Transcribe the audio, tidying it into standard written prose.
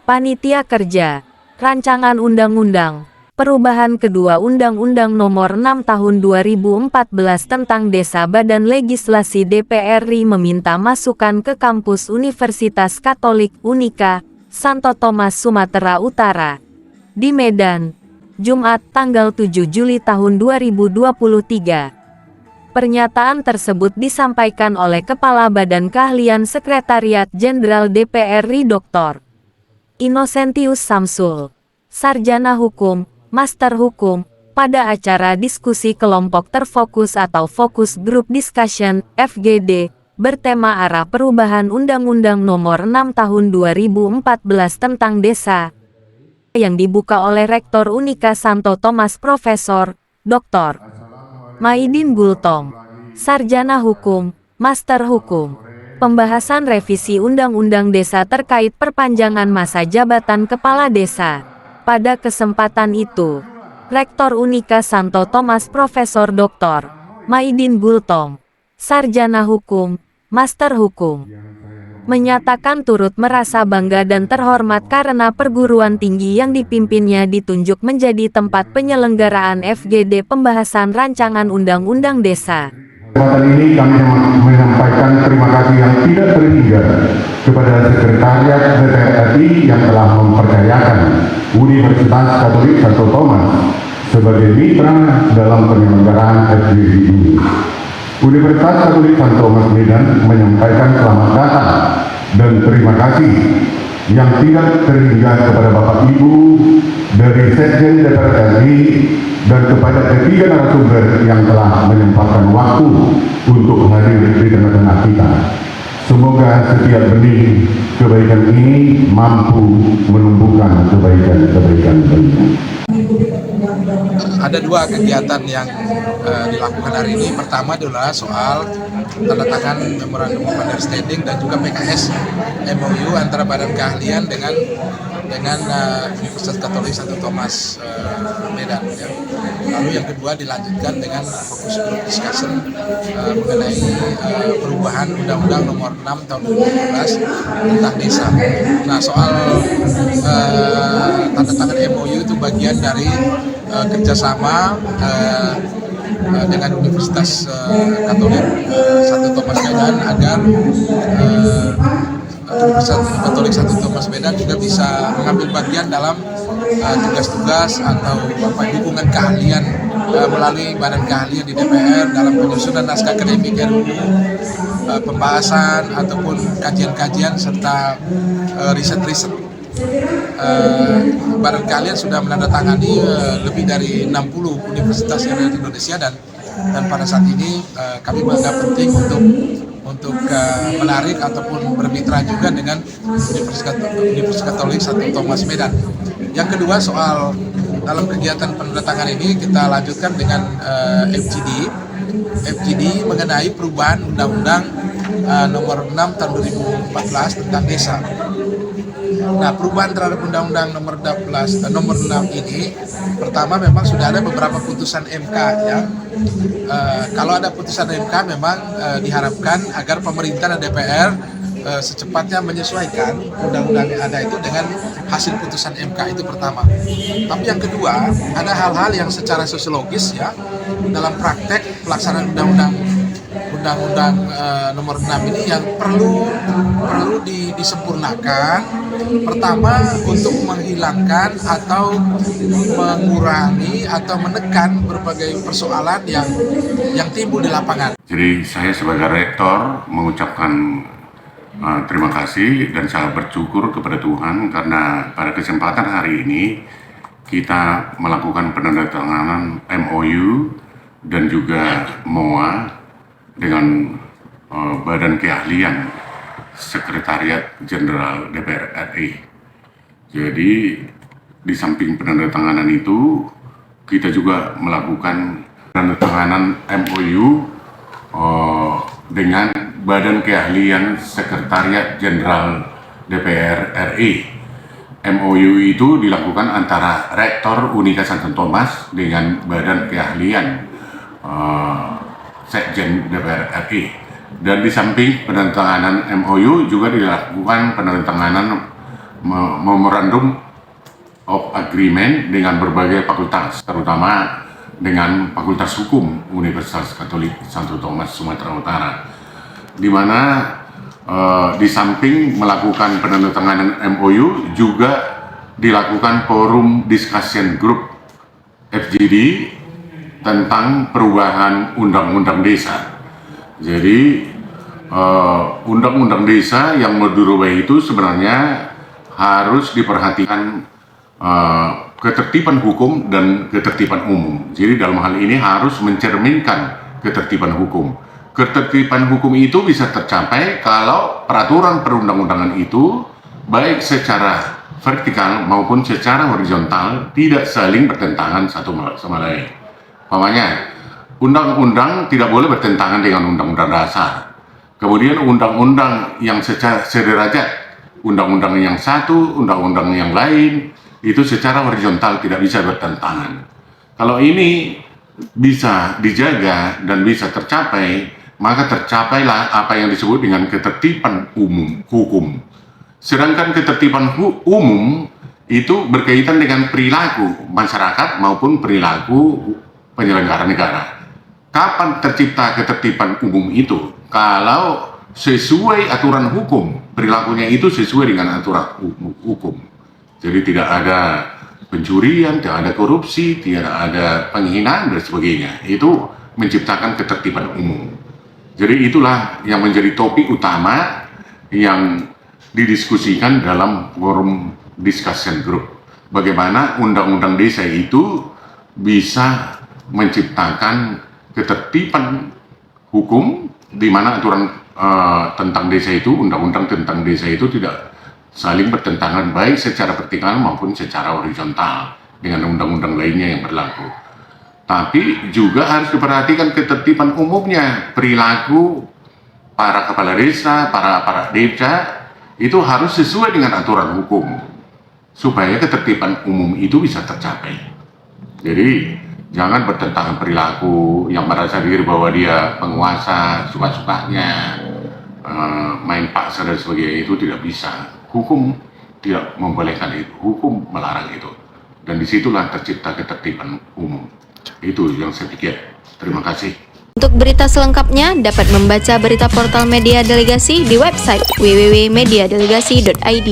Panitia Kerja, Rancangan Undang-Undang, Perubahan Kedua Undang-Undang Nomor 6 Tahun 2014 tentang Desa. Badan Legislasi DPR RI meminta masukan ke kampus Universitas Katolik Unika, Santo Tomas, Sumatera Utara, di Medan, Jumat tanggal 7 Juli tahun 2023. Pernyataan tersebut disampaikan oleh Kepala Badan Keahlian Sekretariat Jenderal DPR RI Dr. Innocentius Samsul, Sarjana Hukum, Master Hukum, pada acara diskusi kelompok terfokus atau Focus Group Discussion, FGD, bertema arah perubahan Undang-Undang Nomor 6 Tahun 2014 tentang Desa, yang dibuka oleh Rektor Unika Santo Tomas Profesor, Dr. Maidin Gultom, Sarjana Hukum, Master Hukum. Pembahasan revisi Undang-Undang Desa terkait perpanjangan masa jabatan Kepala Desa. Pada kesempatan itu, Rektor Unika Santo Tomas Profesor Dr. Maidin Gultom, Sarjana Hukum, Master Hukum, menyatakan turut merasa bangga dan terhormat karena perguruan tinggi yang dipimpinnya ditunjuk menjadi tempat penyelenggaraan FGD pembahasan rancangan Undang-Undang Desa. Kesempatan ini kami menyampaikan terima kasih yang tidak terhingga kepada Sekretariat DPR RI yang telah mempercayakan Universitas Katolik Santo Tomas sebagai mitra dalam penyelenggaraan FGD ini. Universitas Katolik Santo Tomas Medan menyampaikan selamat datang dan terima kasih yang tidak terhingga kepada Bapak Ibu dari Sekjen DPR RI dan kepada ketiga narasumber yang telah menyempatkan waktu untuk hadir di tengah-tengah kita. Semoga setiap benih kebaikan ini mampu menumbuhkan kebaikan-kebaikan lainnya. Ada dua kegiatan yang dilakukan hari ini. Pertama adalah soal tanda tangan Memorandum of Understanding dan juga PKS MOU antara Badan Keahlian dengan Universitas Katolik Santo Tomas Medan. Ya. Lalu yang kedua dilanjutkan dengan fokus group discussion mengenai perubahan Undang-Undang Nomor 6 Tahun 2014 tentang desa. Nah, soal tanda tangan MOU itu bagian dari kerjasama dengan Universitas Katolik Santo Tomas Medan agar Universitas Katolik Santo Tomas Medan juga bisa mengambil bagian dalam tugas-tugas atau dukungan keahlian melalui Badan Keahlian di DPR dalam penyusunan naskah akademik RUU, pembahasan ataupun kajian-kajian serta riset-riset. Badan Keahlian sudah menandatangani lebih dari 60 universitas yang ada di Indonesia dan pada saat ini kami menganggap penting untuk menarik ataupun bermitra juga dengan Universitas Katolik Santo Tomas Medan. Yang kedua, soal dalam kegiatan penandatangan ini kita lanjutkan dengan FGD mengenai perubahan Undang-Undang Nomor 6 Tahun 2014 tentang Desa. Nah, perubahan terhadap Undang-Undang Nomor 6 ini, pertama memang sudah ada beberapa putusan MK ya. Kalau ada putusan MK memang diharapkan agar pemerintah dan DPR secepatnya menyesuaikan undang-undang yang ada itu dengan hasil putusan MK, itu pertama. Tapi yang kedua, ada hal-hal yang secara sosiologis ya dalam praktek pelaksanaan Undang-Undang Nomor 6 ini yang perlu disempurnakan. Pertama, untuk menghilangkan atau mengurangi atau menekan berbagai persoalan yang timbul di lapangan. Jadi saya sebagai rektor mengucapkan terima kasih dan sangat bersyukur kepada Tuhan karena pada kesempatan hari ini kita melakukan penandatanganan MOU dan juga MOA dengan Badan Keahlian Sekretariat Jenderal DPR RI. Jadi di samping penandatanganan itu kita juga melakukan penandatanganan MOU dengan Badan Keahlian Sekretariat Jenderal DPR RI. MOU itu dilakukan antara Rektor Unika Santo Tomas dengan Badan Keahlian Sekjen DPR RI. Dan di samping penandatanganan MOU juga dilakukan penandatanganan memorandum of agreement dengan berbagai fakultas, terutama dengan Fakultas Hukum Universitas Katolik Santo Thomas Sumatera Utara, di mana di samping melakukan penandatanganan MOU juga dilakukan forum discussion group FGD tentang perubahan undang-undang desa. Jadi undang-undang desa yang mau dirubah itu sebenarnya harus diperhatikan ketertiban hukum dan ketertiban umum. Jadi dalam hal ini harus mencerminkan ketertiban hukum. Ketertiban hukum itu bisa tercapai kalau peraturan perundang-undangan itu baik secara vertikal maupun secara horizontal tidak saling bertentangan satu sama lain. Umpamanya, undang-undang tidak boleh bertentangan dengan undang-undang dasar. Kemudian undang-undang yang secara sederajat, undang-undang yang satu, undang-undang yang lain, itu secara horizontal tidak bisa bertentangan. Kalau ini bisa dijaga dan bisa tercapai, maka tercapailah apa yang disebut dengan ketertiban umum hukum. Sedangkan ketertiban umum itu berkaitan dengan perilaku masyarakat maupun perilaku penyelenggara negara. Kapan tercipta ketertiban umum itu? Kalau sesuai aturan hukum, perilakunya itu sesuai dengan aturan hukum. Jadi tidak ada pencurian, tidak ada korupsi, tidak ada penghinaan dan sebagainya. Itu menciptakan ketertiban umum. Jadi itulah yang menjadi topik utama yang didiskusikan dalam forum discussion group. Bagaimana undang-undang desa itu bisa menciptakan ketertiban hukum, di mana aturan tentang desa itu, undang-undang tentang desa itu tidak saling bertentangan baik secara vertikal maupun secara horizontal dengan undang-undang lainnya yang berlaku. Tapi juga harus diperhatikan ketertiban umumnya, perilaku para kepala desa, para aparat desa itu harus sesuai dengan aturan hukum supaya ketertiban umum itu bisa tercapai. Jadi jangan bertentangan perilaku yang merasa diri bahwa dia penguasa, suka-sukanya, main paksa dan sebagainya, itu tidak bisa. Hukum tidak membolehkan itu, hukum melarang itu. Dan disitulah tercipta ketertiban umum. Itu yang saya pikir. Terima kasih. Untuk berita selengkapnya dapat membaca berita portal Media Delegasi di website www.mediadelegasi.id.